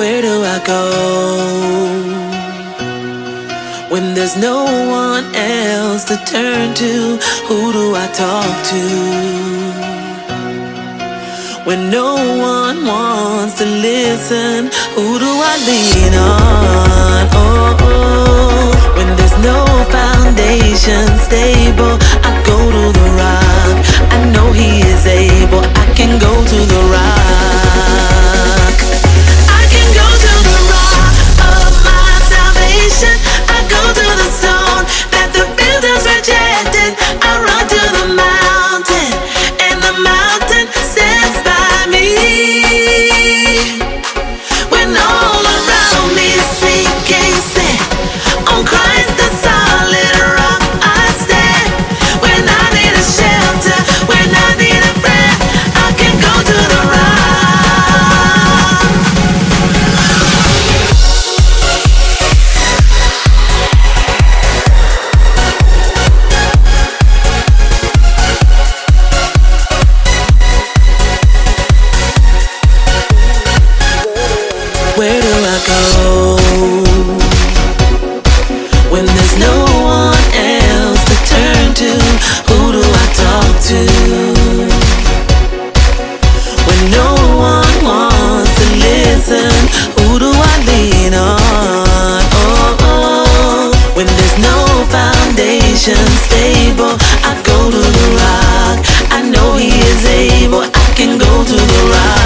Where do I go when there's no one else to turn to? Who do I talk to when no one wants to listen? Who do I lean on? Oh, when there's no foundation stable, I go to the rock. I know He is able. I can go to the rock. Go to the rock of my salvation. I go to the stone that the builders rejected. I run to the mountain, and the mountain stands by me. When all around me is sinking sand, on Christ the solid rock I stand. When I need a shelter, when I need a friend, I can go to the rock. Where do I go when there's no one else to turn to? Who do I talk to when no one wants to listen? Who do I lean on? Oh, oh. When there's no foundation stable, I go to the rock. I know He is able. I can go to the rock.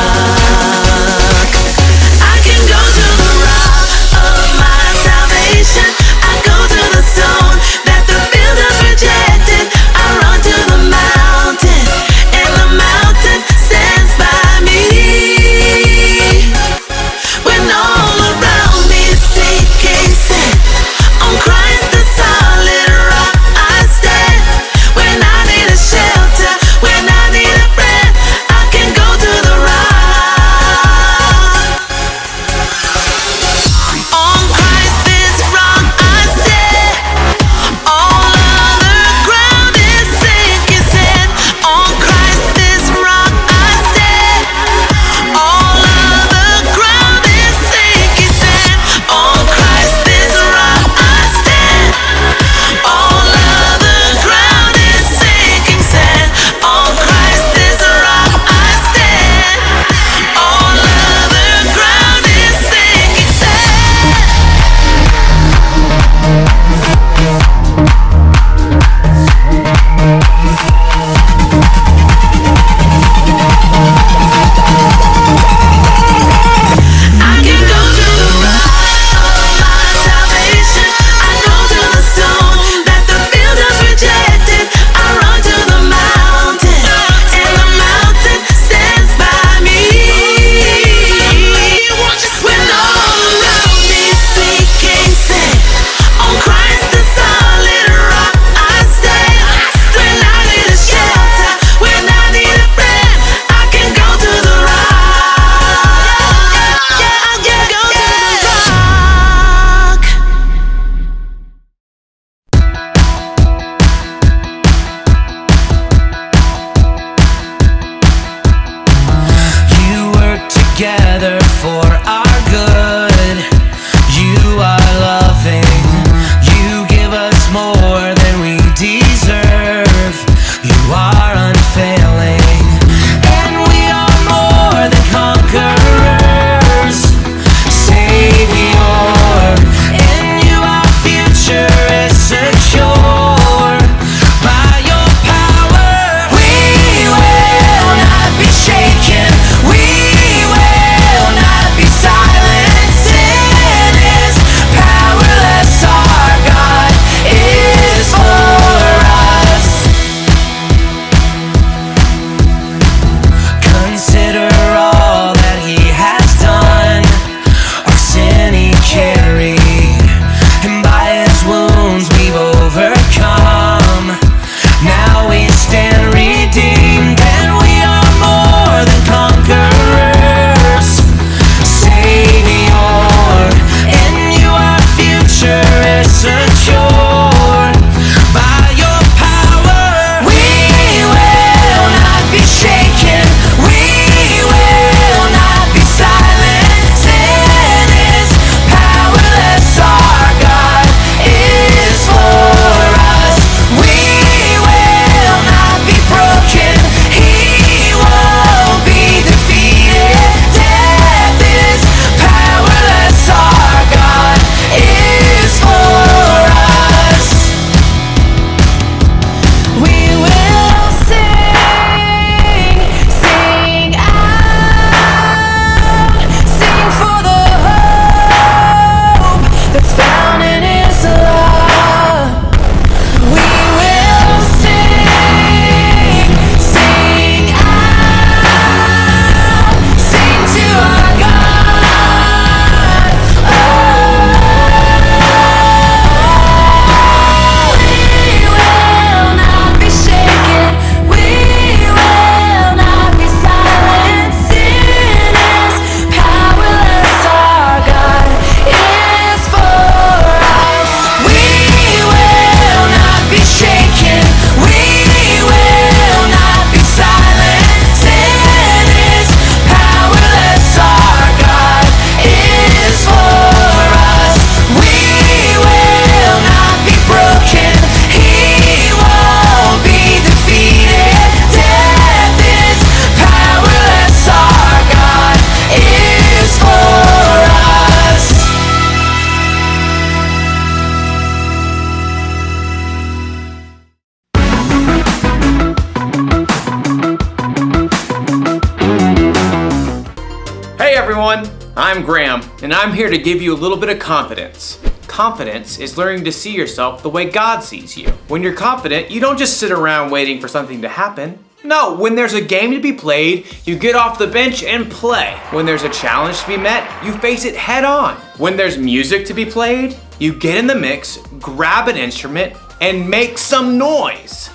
everyone, I'm Graham, and I'm here to give you a little bit of confidence. Confidence is learning to see yourself the way God sees you. When you're confident, you don't just sit around waiting for something to happen. No, when there's a game to be played, you get off the bench and play. When there's a challenge to be met, you face it head on. When there's music to be played, you get in the mix, grab an instrument, and make some noise.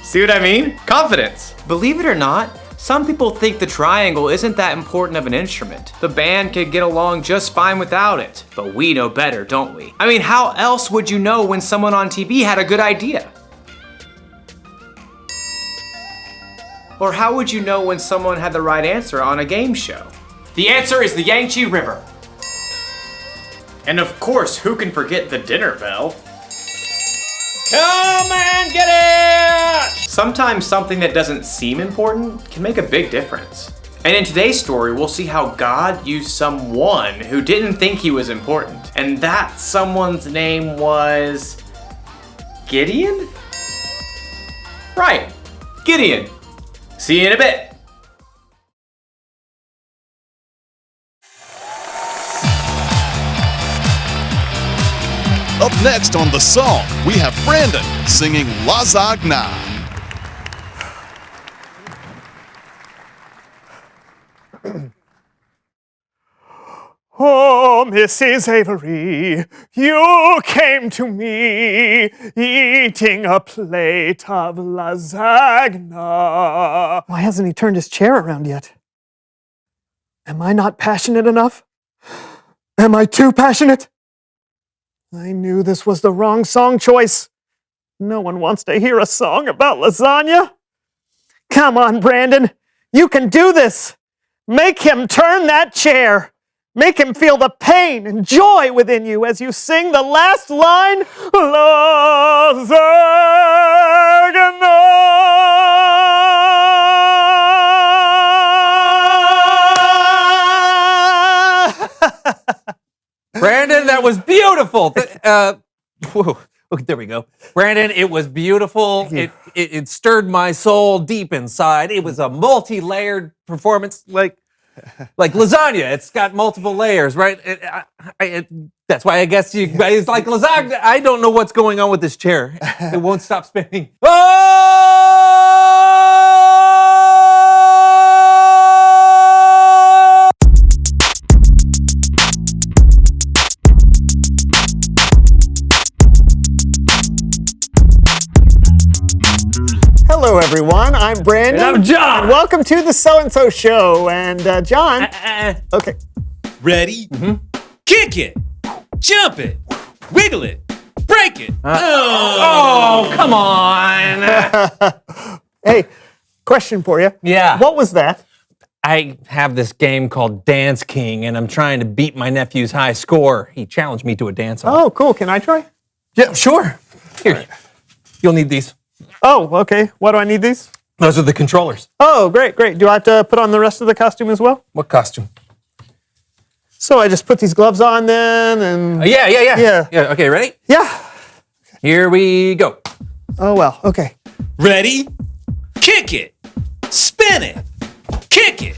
See what I mean? Confidence. Believe it or not, some people think the triangle isn't that important of an instrument. The band could get along just fine without it. But we know better, don't we? I mean, how else would you know when someone on TV had a good idea? Or how would you know when someone had the right answer on a game show? The answer is the Yangtze River. And of course, who can forget the dinner bell? Come and get it! Sometimes something that doesn't seem important can make a big difference. And in today's story, we'll see how God used someone who didn't think he was important. And that someone's name was Gideon? Right, Gideon. See you in a bit. Up next on The Song, we have Brandon singing Lasagna. Oh, Mrs. Avery, you came to me eating a plate of lasagna. Why hasn't he turned his chair around yet? Am I not passionate enough? Am I too passionate? I knew this was the wrong song choice. No one wants to hear a song about lasagna. Come on, Brandon. You can do this. Make him turn that chair. Make him feel the pain and joy within you as you sing the last line, Lasagna. Brandon, that was beautiful. Whoa. Okay, there we go. Brandon, it was beautiful. It stirred my soul deep inside. It was a multi-layered performance, like lasagna. It's got multiple layers, right? That's why I guess you guys like lasagna. I don't know what's going on with this chair. It won't stop spinning. Hello, everyone. I'm Brandon. And I'm John. And welcome to the So-and-So Show. And John. Okay. Ready? Kick it, jump it, wiggle it, break it. Oh, come on. Hey, question for you. Yeah. What was that? I have this game called Dance King, and I'm trying to beat my nephew's high score. He challenged me to a dance-off. Oh, cool. Can I try? Yeah, sure. Here, you'll need these. Oh, okay. Why do I need these? Those are the controllers. Oh, great. Do I have to put on the rest of the costume as well? What costume? So I just put these gloves on then and... Yeah. Okay, ready? Yeah. Here we go. Oh, well, okay. Ready? Kick it, spin it, kick it,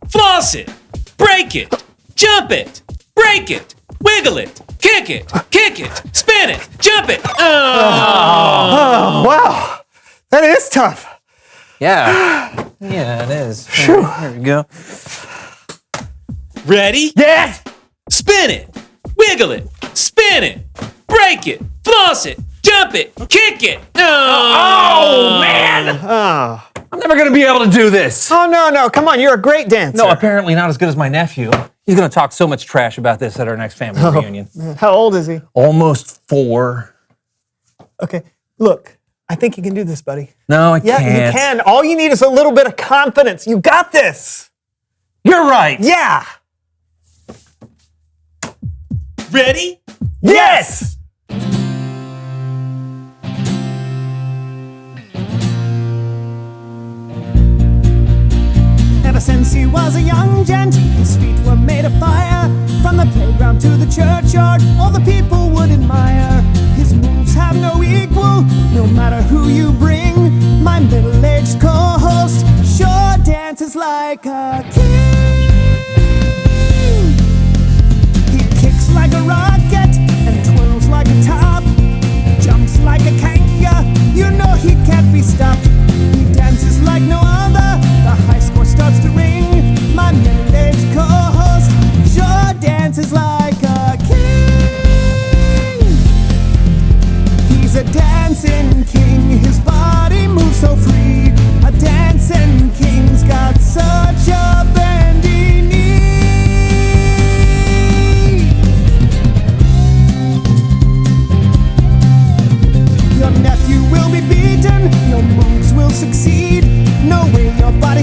floss it, break it, jump it, break it, wiggle it, kick it, spin it, jump it. Oh, wow. That is tough. Yeah. Yeah, it is. Phew. Here we go. Ready? Yes! Spin it, wiggle it, spin it, break it, floss it, jump it, kick it. Oh, man! Oh. I'm never going to be able to do this. Oh, no. Come on. You're a great dancer. No, apparently not as good as my nephew. He's going to talk so much trash about this at our next family reunion. How old is he? Almost 4. Okay. Look, I think you can do this, buddy. No, I Yeah, can't. you can. All you need is a little bit of confidence. You got this. You're right. Yeah. Ready? Yes. Ever since he was a young gent, his feet were made of fire. From the playground to the churchyard, all the people would admire. His moves have no equal, no matter who you bring. My middle-aged co-host sure dances like a king.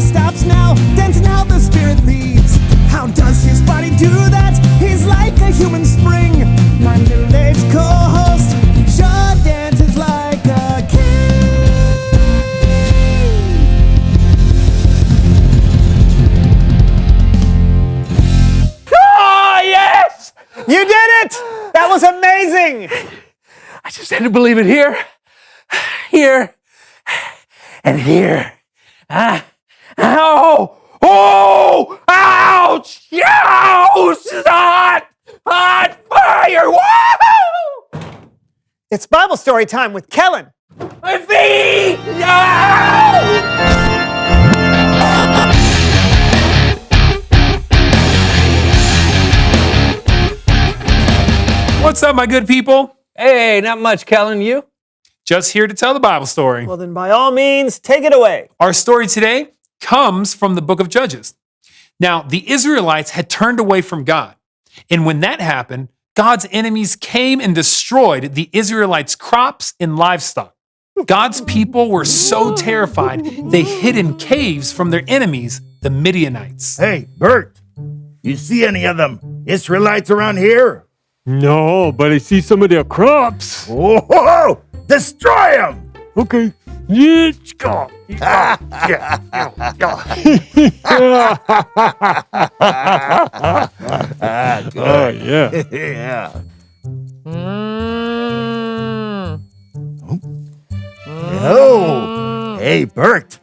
stops now, dancing how the spirit leads. How does his body do that? He's like a human spring. My middle-aged co-host sure dances like a king. Oh, yes! You did it! That was amazing! I just had to believe it here, and here. Ow! Oh! Ouch! Ouch! Hot! Hot fire! Woo! It's Bible story time with Kellen. My feet! No! What's up, my good people? Hey, not much, Kellen. You? Just here to tell the Bible story. Well, then by all means, take it away. Our story today comes from the book of Judges. Now, the Israelites had turned away from God. And when that happened, God's enemies came and destroyed the Israelites' crops and livestock. God's people were so terrified, they hid in caves from their enemies, the Midianites. Hey, Bert, you see any of them Israelites around here? No, but I see some of their crops. Whoa! Destroy them! Okay. Let's go. Good. Oh, yeah. Yeah. Oh, hey, Bert.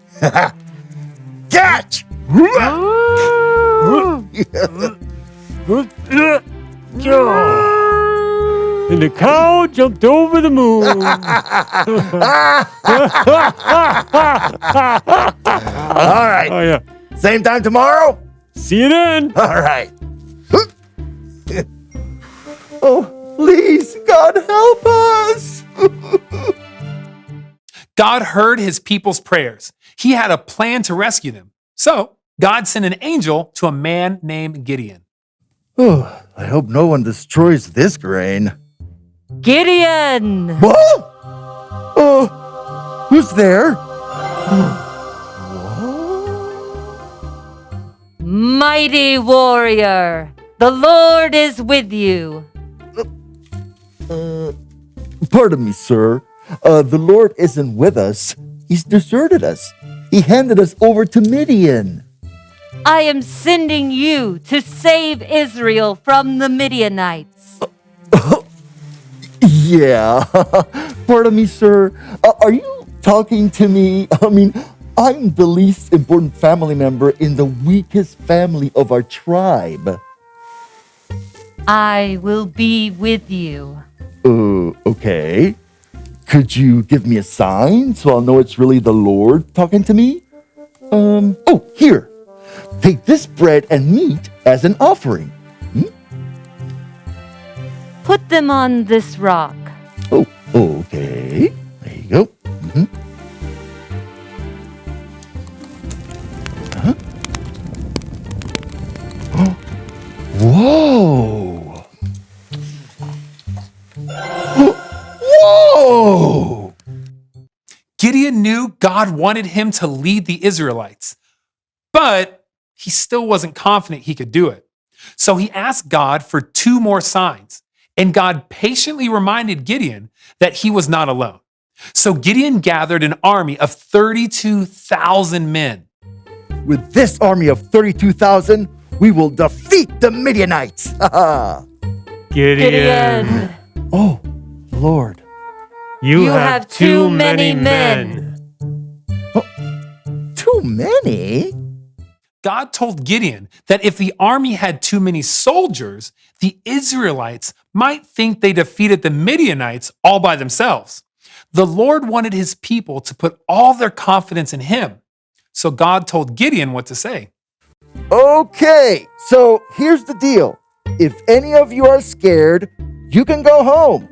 Catch! And the cow jumped over the moon. All right. Oh, yeah. Same time tomorrow? See you then. All right. Oh, please, God help us. God heard his people's prayers. He had a plan to rescue them. So God sent an angel to a man named Gideon. Oh, I hope no one destroys this grain. Gideon! What? Who's there? Mighty warrior, the Lord is with you. Pardon me, sir. The Lord isn't with us. He's deserted us. He handed us over to Midian. I am sending you to save Israel from the Midianites. Yeah. Pardon me, sir. Are you talking to me? I mean, I'm the least important family member in the weakest family of our tribe. I will be with you. Okay. Could you give me a sign so I'll know it's really the Lord talking to me? Oh, here. Take this bread and meat as an offering. Put them on this rock. Oh, okay. There you go. Whoa! Whoa! Gideon knew God wanted him to lead the Israelites, but he still wasn't confident he could do it. So he asked God for 2 more signs, and God patiently reminded Gideon that he was not alone. So Gideon gathered an army of 32,000 men. With this army of 32,000, we will defeat the Midianites. Gideon. Oh, Lord. You have too many men. Too many? God told Gideon that if the army had too many soldiers, the Israelites might think they defeated the Midianites all by themselves. The Lord wanted his people to put all their confidence in him. So God told Gideon what to say. Okay, so here's the deal. If any of you are scared, you can go home.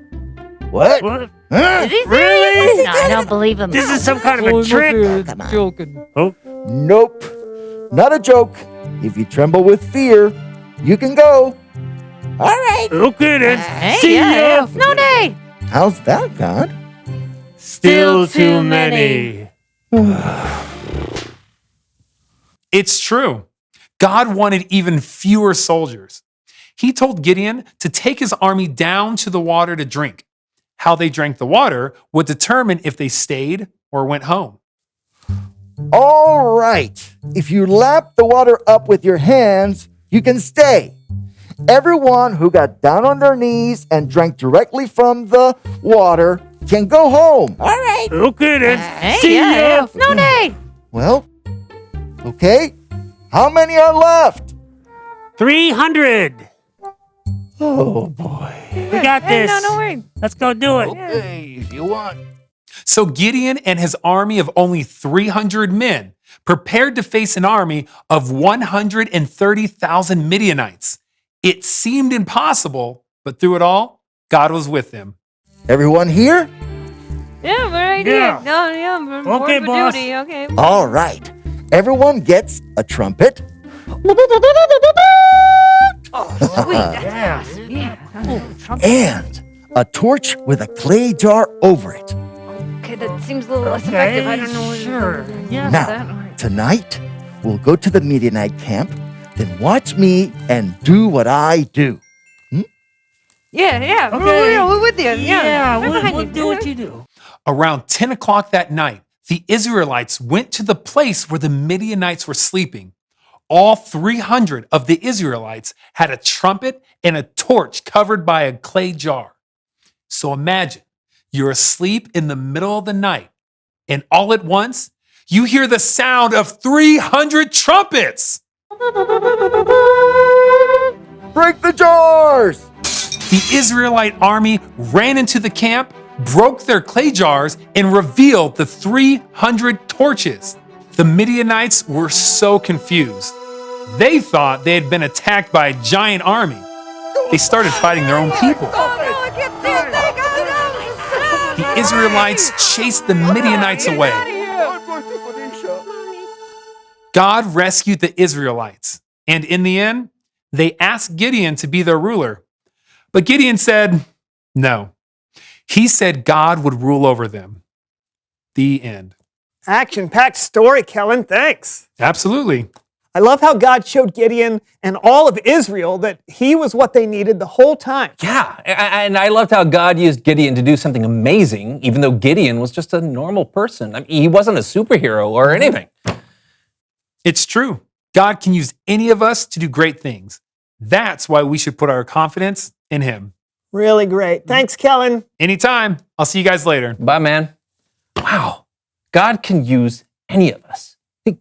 What? Huh? Did he say Really? No, I don't believe him. This is some kind of a trick. Joking. Oh, Nope. Not a joke. If you tremble with fear, you can go. All right. okay then. Hey, See yeah, ya. no day. How's that, God? Still too many. It's true. God wanted even fewer soldiers. He told Gideon to take his army down to the water to drink. How they drank the water would determine if they stayed or went home. All right. If you lap the water up with your hands, you can stay. Everyone who got down on their knees and drank directly from the water can go home. All right. Okay then. Hey, See yeah, ya. no nay. Well, okay. How many are left? 300. Oh, boy. We got Hey, this. no, don't worry. Let's go do it. Okay, if you want. So Gideon and his army of only 300 men prepared to face an army of 130,000 Midianites. It seemed impossible, but through it all, God was with them. Everyone here? Yeah, we're right Yeah. here. No, yeah, we're Okay, for boss. duty. Okay. All right. Everyone gets a trumpet. Yeah. And a torch with a clay jar over it. Okay, that seems a little less effective. I don't know. Sure. Yeah. Now, tonight, we'll go to the Midianite camp, then watch me and do what I do. Yeah. Okay. We're with you. Yeah. We're behind We'll you. do what you do. Around 10 o'clock that night, the Israelites went to the place where the Midianites were sleeping. All 300 of the Israelites had a trumpet and a torch covered by a clay jar. So imagine you're asleep in the middle of the night, and all at once, you hear the sound of 300 trumpets. Break the jars! The Israelite army ran into the camp, broke their clay jars, and revealed the 300 torches. The Midianites were so confused. They thought they had been attacked by a giant army. They started fighting their own people. The Israelites chased the Midianites away. God rescued the Israelites, and in the end, they asked Gideon to be their ruler. But Gideon said no. He said God would rule over them. The end. Action-packed story, Kellen. Thanks. Absolutely. I love how God showed Gideon and all of Israel that he was what they needed the whole time. Yeah, and I loved how God used Gideon to do something amazing, even though Gideon was just a normal person. I mean, he wasn't a superhero or anything. It's true. God can use any of us to do great things. That's why we should put our confidence in him. Really great. Thanks, Kellen. Anytime. I'll see you guys later. Bye, man. Wow, God can use any of us. He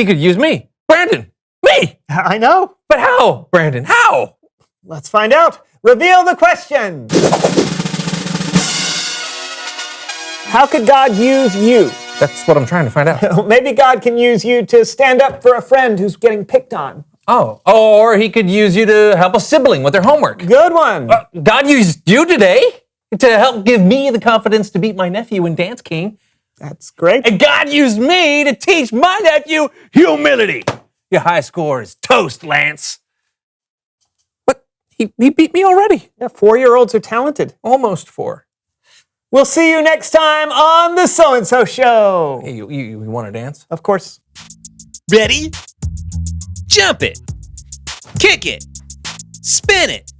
could use me. Brandon, me! I know. But how, Brandon? How? Let's find out. Reveal the question. How could God use you? That's what I'm trying to find out. Maybe God can use you to stand up for a friend who's getting picked on. Oh, or he could use you to help a sibling with their homework. Good one. God used you today to help give me the confidence to beat my nephew in Dance King. That's great. And God used me to teach my nephew humility. Your high score is toast, Lance. What? He beat me already. Yeah, 4-year-olds are talented. Almost 4. We'll see you next time on the So-and-So Show. Hey, you want to dance? Of course. Ready? Jump it. Kick it. Spin it.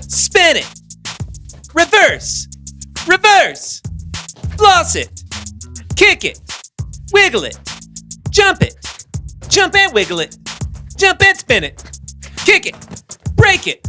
Spin it. Reverse. Reverse. Floss it. Kick it. Wiggle it. Jump it. Jump and wiggle it. Jump and spin it. Kick it. Break it.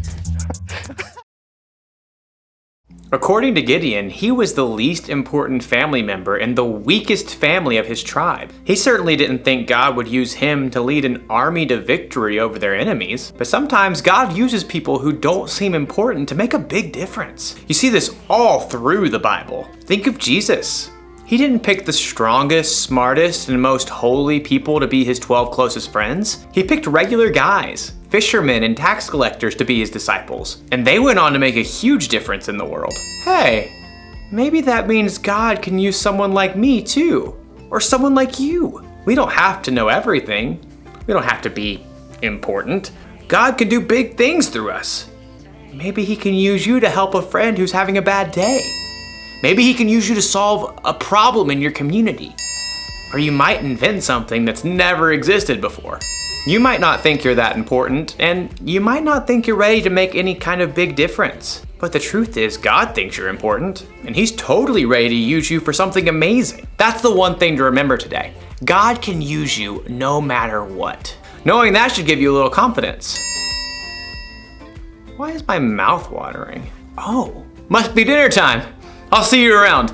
According to Gideon, he was the least important family member and the weakest family of his tribe. He certainly didn't think God would use him to lead an army to victory over their enemies, but sometimes God uses people who don't seem important to make a big difference. You see this all through the Bible. Think of Jesus. He didn't pick the strongest, smartest, and most holy people to be his 12 closest friends. He picked regular guys, fishermen and tax collectors to be his disciples, and they went on to make a huge difference in the world. Hey, maybe that means God can use someone like me too, or someone like you. We don't have to know everything. We don't have to be important. God can do big things through us. Maybe he can use you to help a friend who's having a bad day. Maybe he can use you to solve a problem in your community. Or you might invent something that's never existed before. You might not think you're that important, and you might not think you're ready to make any kind of big difference. But the truth is, God thinks you're important, and He's totally ready to use you for something amazing. That's the one thing to remember today. God can use you no matter what. Knowing that should give you a little confidence. Why is my mouth watering? Oh, must be dinner time. I'll see you around.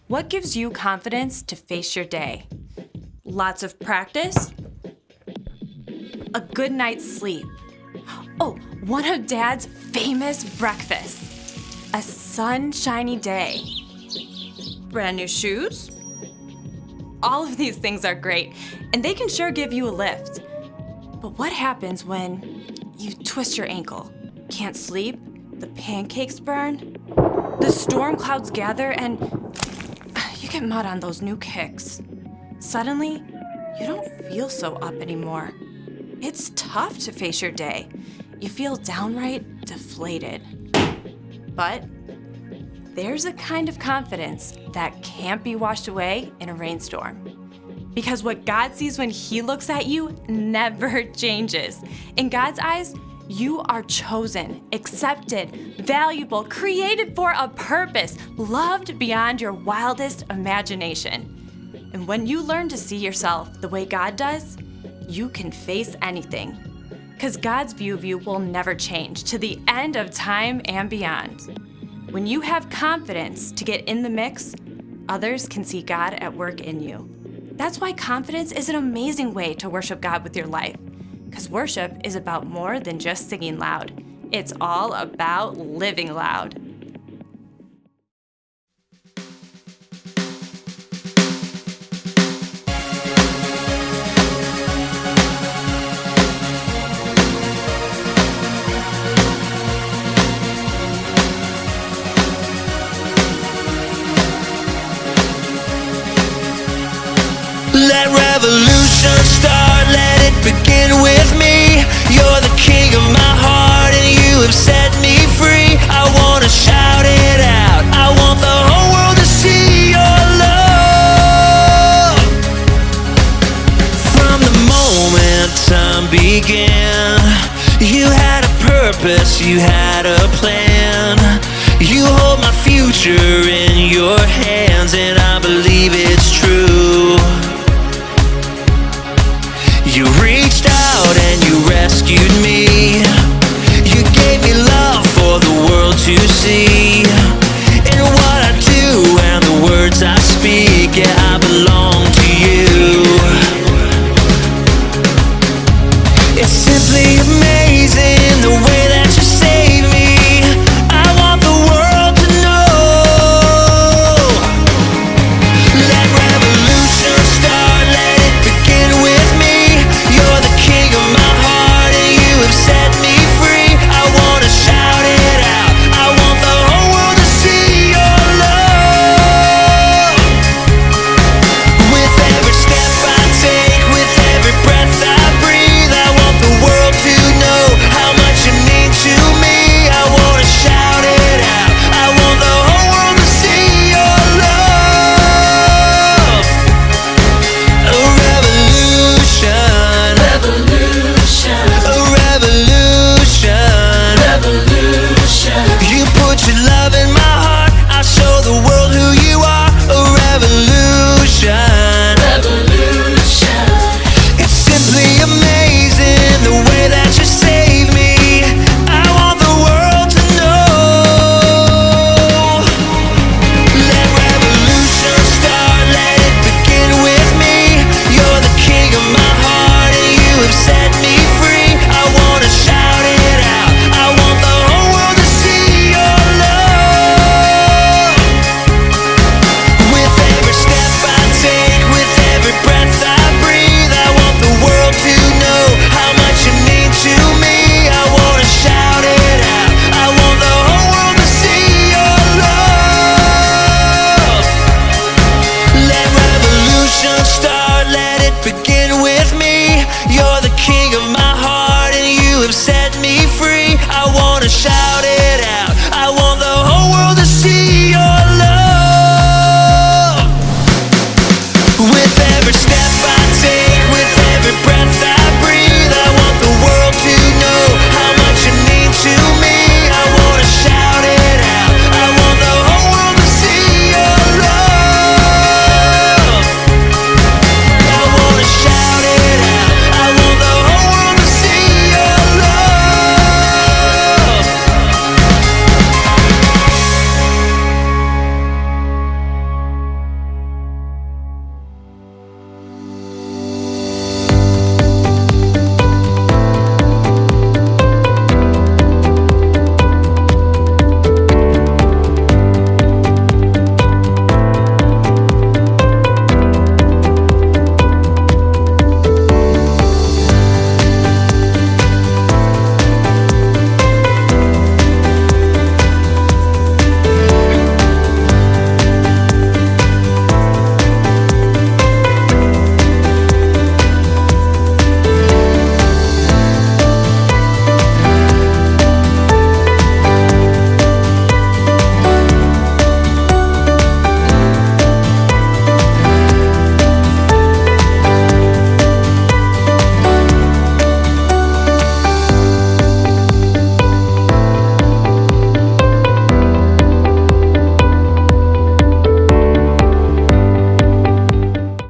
What gives you confidence to face your day? Lots of practice? A good night's sleep? Oh, one of Dad's famous breakfasts. A sunshiny day? Brand new shoes? All of these things are great, and they can sure give you a lift. But what happens when you twist your ankle, can't sleep, the pancakes burn, the storm clouds gather, and you get mud on those new kicks? Suddenly, you don't feel so up anymore. It's tough to face your day. You feel downright deflated. But there's a kind of confidence that can't be washed away in a rainstorm. Because what God sees when He looks at you never changes. In God's eyes, you are chosen, accepted, valuable, created for a purpose, loved beyond your wildest imagination. And when you learn to see yourself the way God does, you can face anything. Because God's view of you will never change to the end of time and beyond. When you have confidence to get in the mix, others can see God at work in you. That's why confidence is an amazing way to worship God with your life. Because worship is about more than just singing loud. It's all about living loud. Let revolution start, let it begin with me. You're the king of my heart and you have set me free. I wanna shout it out, I want the whole world to see your love. From the moment time began, you had a purpose, you had a plan. You hold my future in your hands and I believe it's true. You reached out and you rescued me. You gave me love for the world to see.